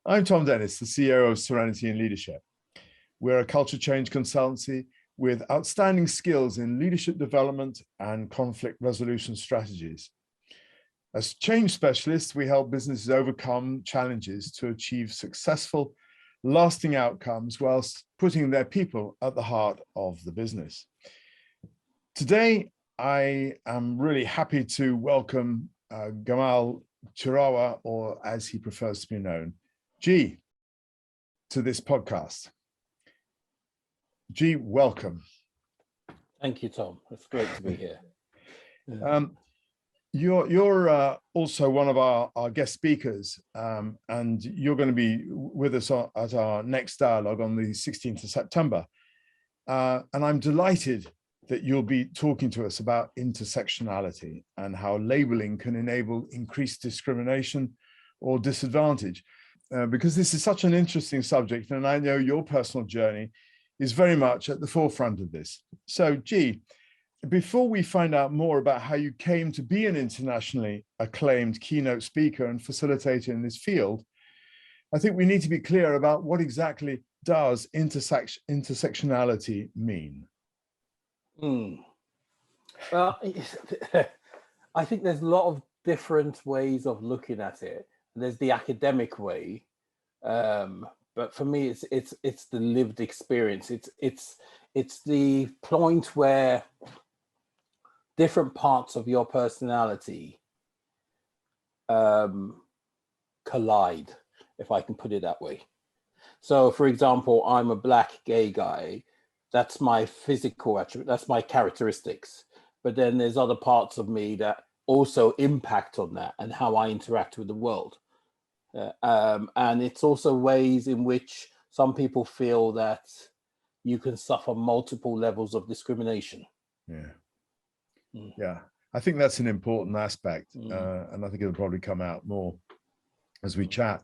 I'm Tom Dennis, the CEO of Serenity in Leadership. We're a culture change consultancy with outstanding skills in leadership development and conflict resolution strategies. As change specialists, we help businesses overcome challenges to achieve successful, lasting outcomes whilst putting their people at the heart of the business. Today, I am really happy to welcome Gamal Turawa, or as he prefers to be known, G, to this podcast. G, welcome. Thank you, Tom. It's great to be here. You're also one of our guest speakers, and you're going to be with us at our next dialogue on the 16th of September. And I'm delighted that you'll be talking to us about intersectionality and how labeling can enable increased discrimination or disadvantage. Because this is such an interesting subject, and I know your personal journey is very much at the forefront of this. So, G, before we find out more about how you came to be an internationally acclaimed keynote speaker and facilitator in this field, I think we need to be clear about what exactly does intersectionality mean? Well, I think there's a lot of different ways of looking at it. There's the academic way, but for me, it's the lived experience. It's the point where different parts of your personality collide, if I can put it that way. So, for example, I'm a black gay guy. That's my physical attribute. That's my characteristics. But then there's other parts of me that also impact on that and how I interact with the world. And it's also ways in which some people feel that you can suffer multiple levels of discrimination. Yeah, I think that's an important aspect, and I think it'll probably come out more as we chat.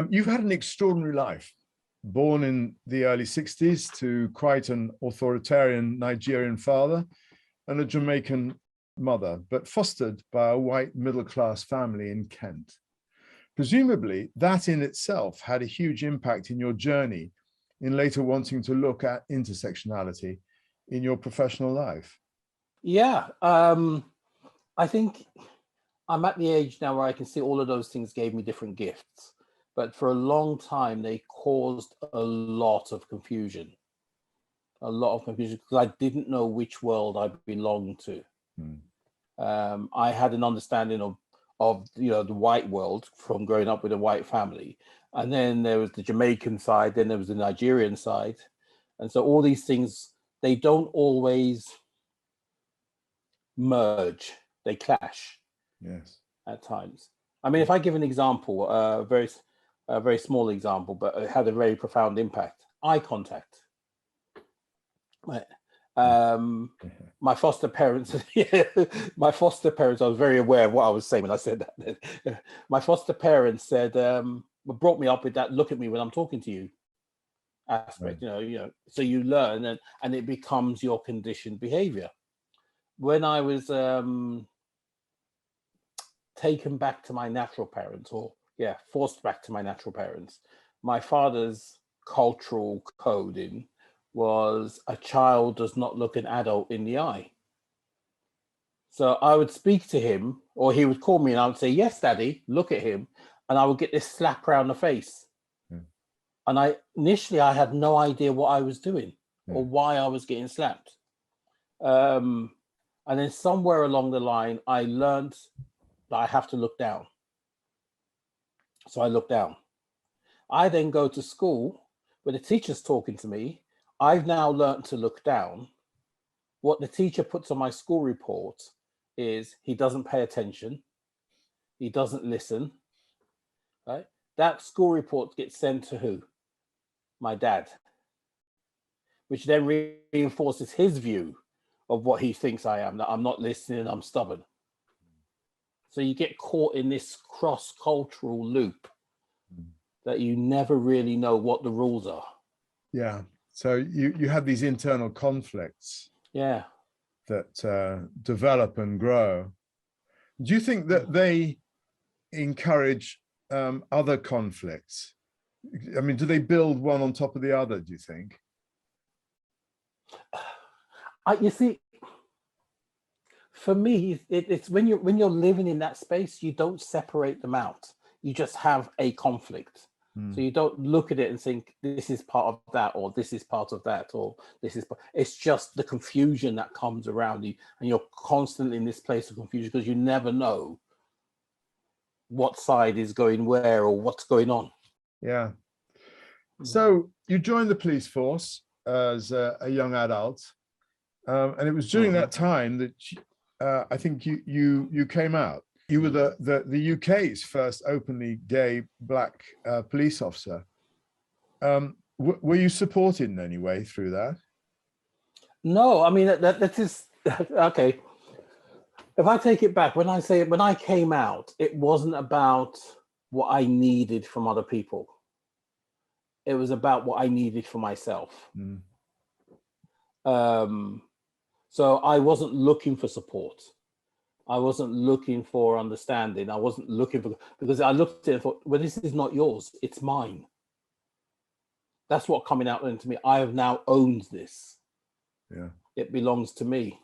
You've had an extraordinary life, born in the early 60s to quite an authoritarian Nigerian father and a Jamaican mother, but fostered by a white middle-class family in Kent. Presumably, that in itself had a huge impact in your journey in later wanting to look at intersectionality in your professional life. Yeah, I think I'm at the age now where I can see all of those things gave me different gifts, but for a long time, they caused a lot of confusion. Because I didn't know which world I belonged to. I had an understanding of the white world from growing up with a white family, and then there was the Jamaican side, then there was the Nigerian side, and so all these things, they don't always merge, they clash. Yes, at times. I mean, if I give an example, a very small example, but it had a very profound impact. Eye contact. Right. My foster parents, I was very aware of what I was saying when I said that. My foster parents said, brought me up with that look at me when I'm talking to you aspect, right. So you learn and it becomes your conditioned behavior. When I was taken back to my natural parents, forced back to my natural parents, my father's cultural coding was a child does not look an adult in the eye. So I would speak to him, or he would call me and I would say, "Yes, Daddy," look at him, and I would get this slap around the face. And initially I had no idea what I was doing or why I was getting slapped. And then somewhere along the line, I learned that I have to look down. So I look down. I then go to school where the teacher's talking to me. I've now learned to look down. What the teacher puts on my school report is he doesn't pay attention. He doesn't listen, right? That school report gets sent to who? My dad, which then reinforces his view of what he thinks I am, that I'm not listening, I'm stubborn. So you get caught in this cross-cultural loop that you never really know what the rules are. Yeah. So you have these internal conflicts. Yeah. That develop and grow. Do you think that they encourage other conflicts? I mean, do they build one on top of the other, do you think? You see, for me, it's when you're living in that space, you don't separate them out. You just have a conflict. So you don't look at it and think this is part of that, or this is part of that, or this is. It's just the confusion that comes around you, and you're constantly in this place of confusion because you never know what side is going where or what's going on. Yeah. So you joined the police force as a young adult, and it was during that time that I think you came out. You were the UK's first openly gay Black police officer. Were you supported in any way through that? No, I mean, that is, okay. If I take it back, when I came out, it wasn't about what I needed from other people. It was about what I needed for myself. So I wasn't looking for support. I wasn't looking for understanding. I wasn't looking for, because I looked at it and thought, well, this is not yours, it's mine. That's what coming out into me. I have now owned this. Yeah. It belongs to me.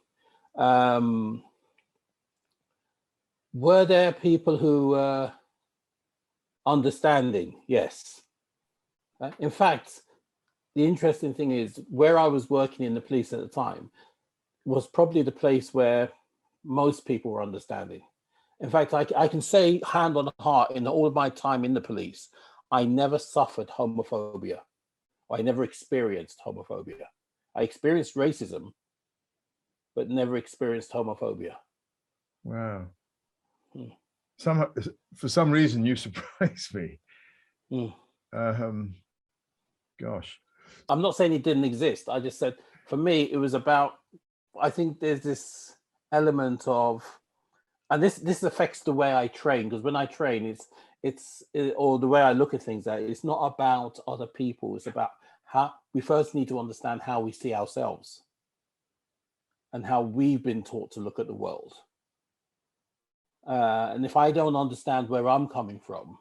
Were there people who were understanding? Yes. In fact, the interesting thing is where I was working in the police at the time was probably the place where most people were understanding. In fact, I can say hand on heart, in all of my time in the police, I never suffered homophobia. I never experienced homophobia. I experienced racism, but never experienced homophobia. Wow. For some reason, you surprised me. Gosh. I'm not saying it didn't exist. I just said, for me, it was about, I think there's this element of, and this affects the way I train, because when I train, or the way I look at things, it's not about other people. It's about how we first need to understand how we see ourselves and how we've been taught to look at the world. And if I don't understand where I'm coming from,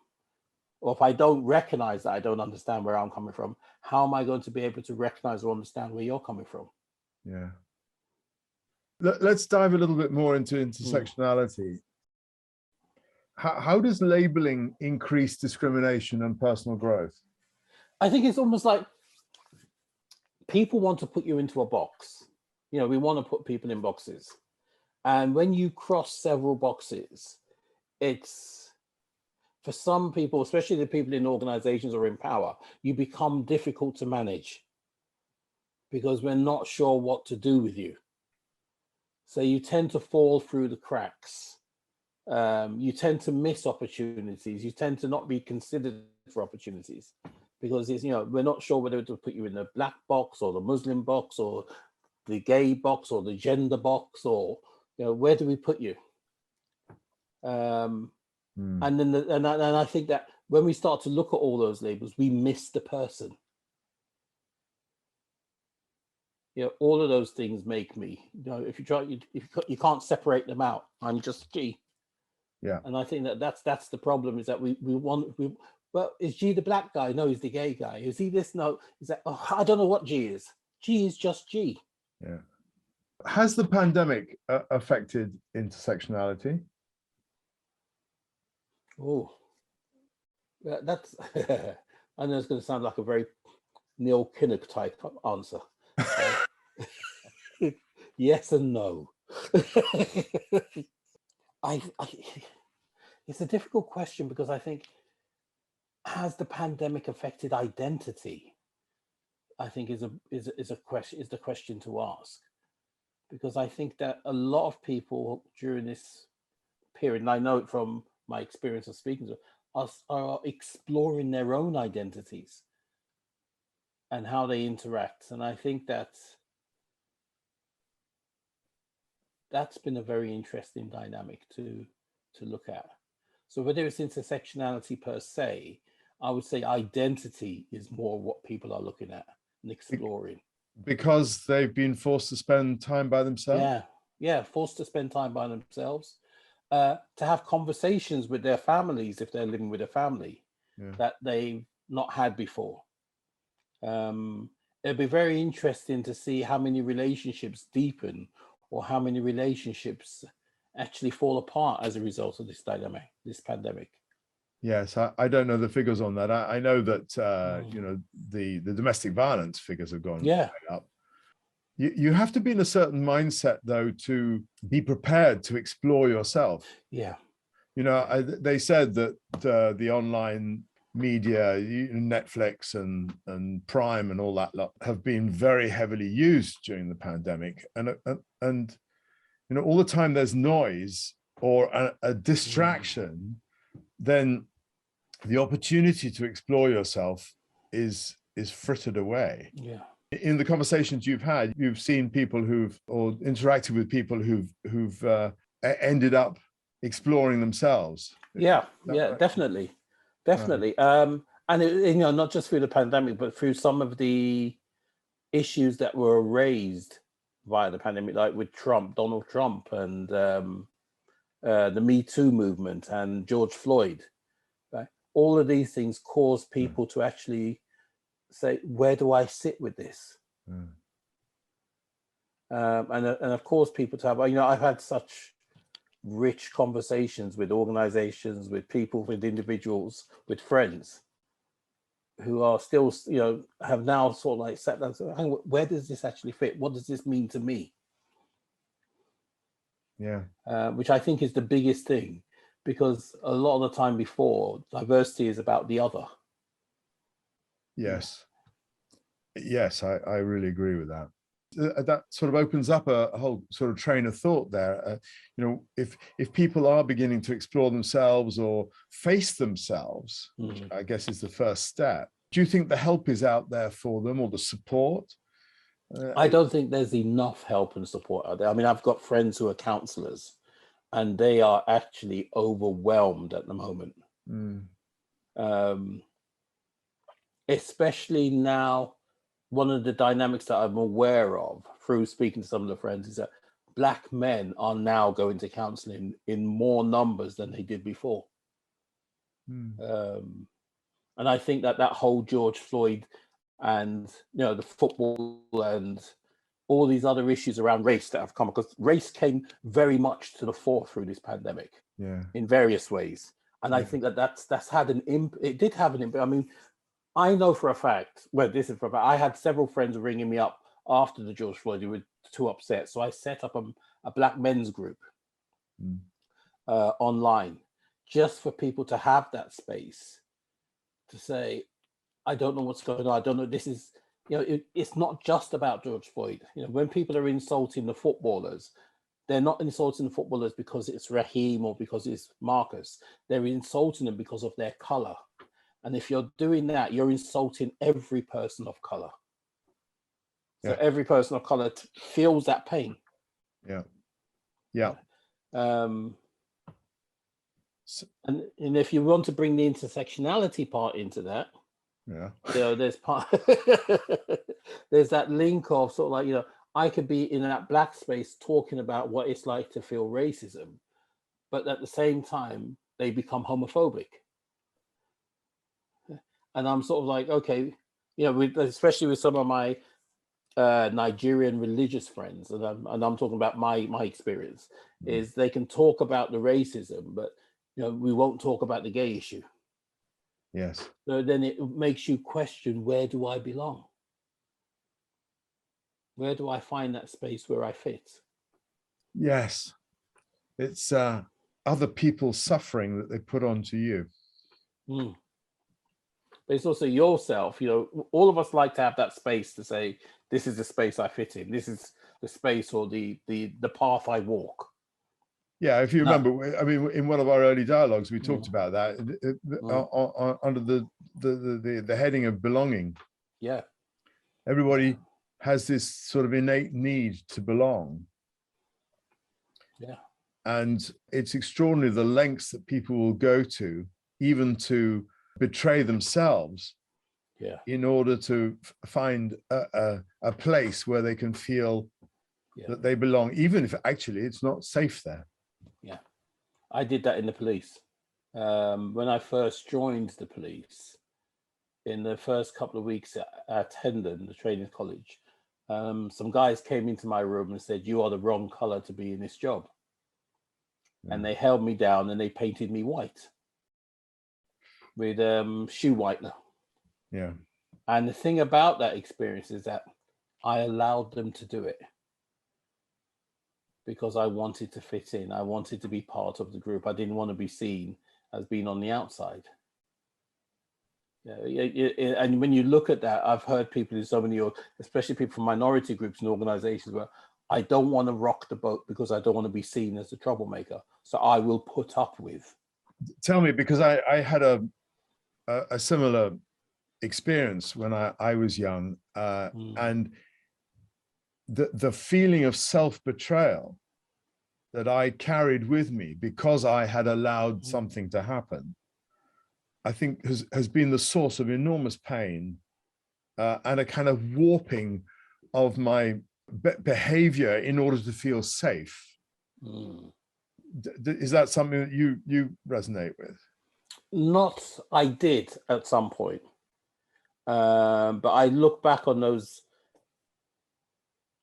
or if I don't recognize that I don't understand where I'm coming from, how am I going to be able to recognize or understand where you're coming from? Yeah. Let's dive a little bit more into intersectionality. How does labeling increase discrimination and personal growth? I think it's almost like people want to put you into a box. You know, we want to put people in boxes. And when you cross several boxes, it's, for some people, especially the people in organizations or in power, you become difficult to manage because we're not sure what to do with you. So you tend to fall through the cracks. You tend to miss opportunities. You tend to not be considered for opportunities because it's, you know, we're not sure whether to put you in the Black box or the Muslim box or the gay box or the gender box, or, you know, where do we put you? And then and I think that when we start to look at all those labels, we miss the person. You know, all of those things make me, you know, if you can't separate them out, I'm just G. Yeah. And I think that that's the problem, is that well, is G the Black guy? No, he's the gay guy. Is he this? No, is that, oh, I don't know what G is. G is just G. Yeah. Has the pandemic affected intersectionality? Oh, that's, I know it's going to sound like a very Neil Kinnock type answer. Yes and no. It's a difficult question because I think, has the pandemic affected identity? I think is the question to ask, because I think that a lot of people during this period, and I know it from my experience of speaking to us, are exploring their own identities and how they interact. And I think that's been a very interesting dynamic to look at. So whether it's intersectionality per se, I would say identity is more what people are looking at and exploring. Because they've been forced to spend time by themselves? Yeah, forced to spend time by themselves. to have conversations with their families if they're living with a family that they've not had before. It'd be very interesting to see how many relationships deepen or how many relationships actually fall apart as a result of this dynamic, this pandemic. Yes, I don't know the figures on that. I know that you know, the domestic violence figures have gone way up. You have to be in a certain mindset, though, to be prepared to explore yourself. Yeah. You know, they said that the online media, Netflix and Prime and all that lot, have been very heavily used during the pandemic. And you know, all the time there's noise or a distraction, then the opportunity to explore yourself is frittered away. Yeah. In the conversations you've had, you've seen people or interacted with people who've ended up exploring themselves. Yeah, right? Definitely. And you know, not just through the pandemic, but through some of the issues that were raised via the pandemic, like with Donald Trump, and the Me Too movement and George Floyd. Right? All of these things cause people to actually say, where do I sit with this? And of course, people to have, you know, I've had such rich conversations with organizations, with people, with individuals, with friends who are still, you know, have now sort of like sat down and said, where does this actually fit? What does this mean to me? Yeah. Which I think is the biggest thing, because a lot of the time before, diversity is about the other. Yes. Yes, I really agree with that. That sort of opens up a whole sort of train of thought there. You know, if people are beginning to explore themselves or face themselves, which I guess is the first step, do you think the help is out there for them, or the support? I don't think there's enough help and support out there. I mean, I've got friends who are counselors, and they are actually overwhelmed at the moment. Especially now, one of the dynamics that I'm aware of through speaking to some of the friends is that Black men are now going to counseling in more numbers than they did before. And I think that whole George Floyd and, you know, the football and all these other issues around race that have come, because race came very much to the fore through this pandemic in various ways. And I think that's had an impact. It did have an impact. I mean, I know for a fact, well, this is for a fact, I had several friends ringing me up after the George Floyd who were too upset. So I set up a Black men's group online, just for people to have that space to say, I don't know what's going on. I don't know. This is, you know, it's not just about George Floyd. You know, when people are insulting the footballers, they're not insulting the footballers because it's Raheem or because it's Marcus. They're insulting them because of their color. And if you're doing that, you're insulting every person of color. So every person of color feels that pain. And if you want to bring the intersectionality part into that, you know, there's that link of sort of like, you know, I could be in that Black space talking about what it's like to feel racism, but at the same time, they become homophobic. And I'm sort of like, okay, you know, especially with some of my Nigerian religious friends, and I'm talking about my experience, is they can talk about the racism, but, you know, we won't talk about the gay issue. Yes. So then it makes you question, where do I belong? Where do I find that space where I fit? Yes. It's other people's suffering that they put onto you. But it's also yourself. You know, all of us like to have that space to say, this is the space I fit in. This is the space or the path I walk. Yeah, if you remember, I mean, in one of our early dialogues, we talked about that under the heading of belonging. Yeah. Everybody has this sort of innate need to belong. Yeah. And it's extraordinary the lengths that people will go to, even to betray themselves in order to find a place where they can feel that they belong, even if actually it's not safe there. I did that in the police. When I first joined the police, in the first couple of weeks at Hendon, the training college, some guys came into my room and said, "You are the wrong color to be in this job." And they held me down and they painted me white with shoe whitener. Yeah. And the thing about that experience is that I allowed them to do it because I wanted to fit in. I wanted to be part of the group. I didn't want to be seen as being on the outside. Yeah, and when you look at that, I've heard people in so many, especially people from minority groups and organizations, where I don't want to rock the boat because I don't want to be seen as a troublemaker. So I will put up with. Tell me, because I had a similar experience when I was young, and the feeling of self-betrayal that I carried with me because I had allowed something to happen, I think has been the source of enormous pain and a kind of warping of my behavior in order to feel safe. Is that something that you resonate with? Not, I did at some point, but I look back on those.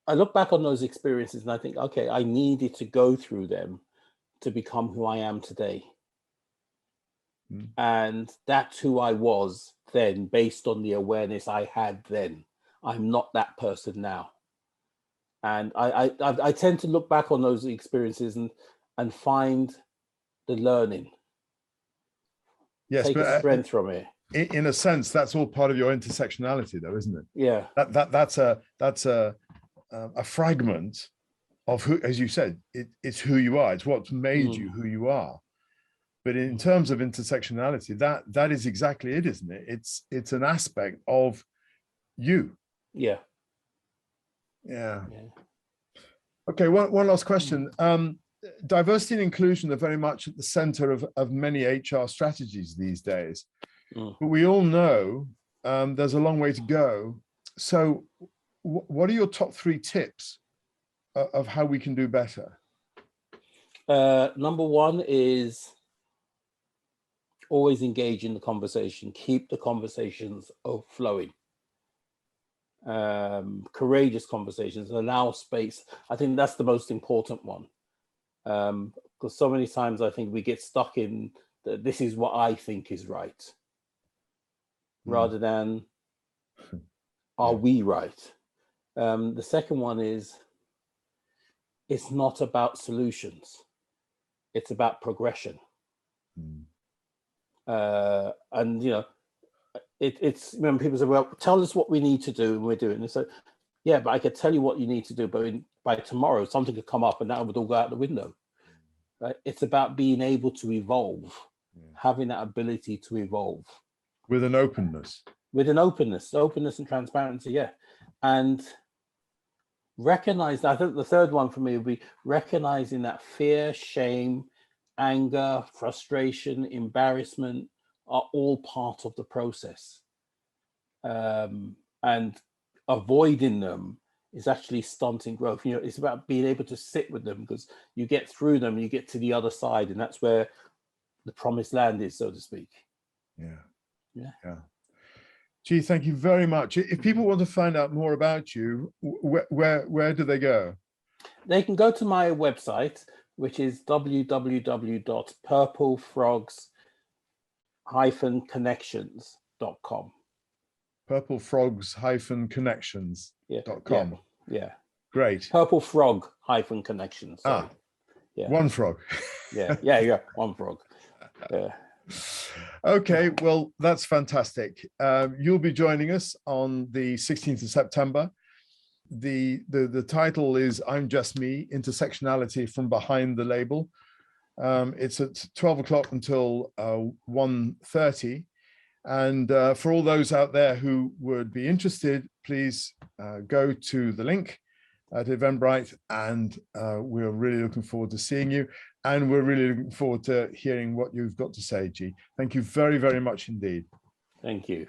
I look back on those experiences and I think, okay, I needed to go through them to become who I am today. And that's who I was then, based on the awareness I had then. I'm not that person now. And I tend to look back on those experiences and find the learning. Yes, take a strength from it. In a sense, that's all part of your intersectionality, though, isn't it? Yeah. That's a fragment of who, as you said, it's who you are. It's what's made you who you are. But in terms of intersectionality, that is exactly it, isn't it? It's an aspect of you. Yeah. Yeah. Okay, one last question. Diversity and inclusion are very much at the center of many HR strategies these days. But we all know there's a long way to go. So what are your top 3 tips of how we can do better? Number 1 is always engage in the conversation. Keep the conversations flowing. Courageous conversations, allow space. I think that's the most important one. Because so many times I think we get stuck in this is what I think is right, rather than are we right? The second one is, it's not about solutions, it's about progression. And it's when people say, well, tell us what we need to do, and we're doing it. So yeah, but I could tell you what you need to do, but by tomorrow something could come up and that would all go out the window. Right? It's about being able to evolve, having that ability to evolve with an openness, openness and transparency. Yeah. And recognize, I think the third one for me would be recognizing that fear, shame, anger, frustration, embarrassment are all part of the process. And avoiding them is actually stunting growth. It's about being able to sit with them, because you get through them, you get to the other side, and that's where the promised land is, so to speak. Yeah. Gee, thank you very much. If people want to find out more about you, where do they go? They can go to my website, which is purplefrogs-connections.com. purplefrogs-connections.com. Yeah. Great. Purple frog-connections. Sorry. Yeah. One frog. Yeah. One frog. Yeah. Okay, well, that's fantastic. You'll be joining us on the 16th of September. The title is I'm Just Me, Intersectionality from Behind the Label. It's at 12 o'clock until 1:30. And for all those out there who would be interested, please go to the link at Eventbrite, and we're really looking forward to seeing you. And we're really looking forward to hearing what you've got to say, G. Thank you very, very much indeed. Thank you.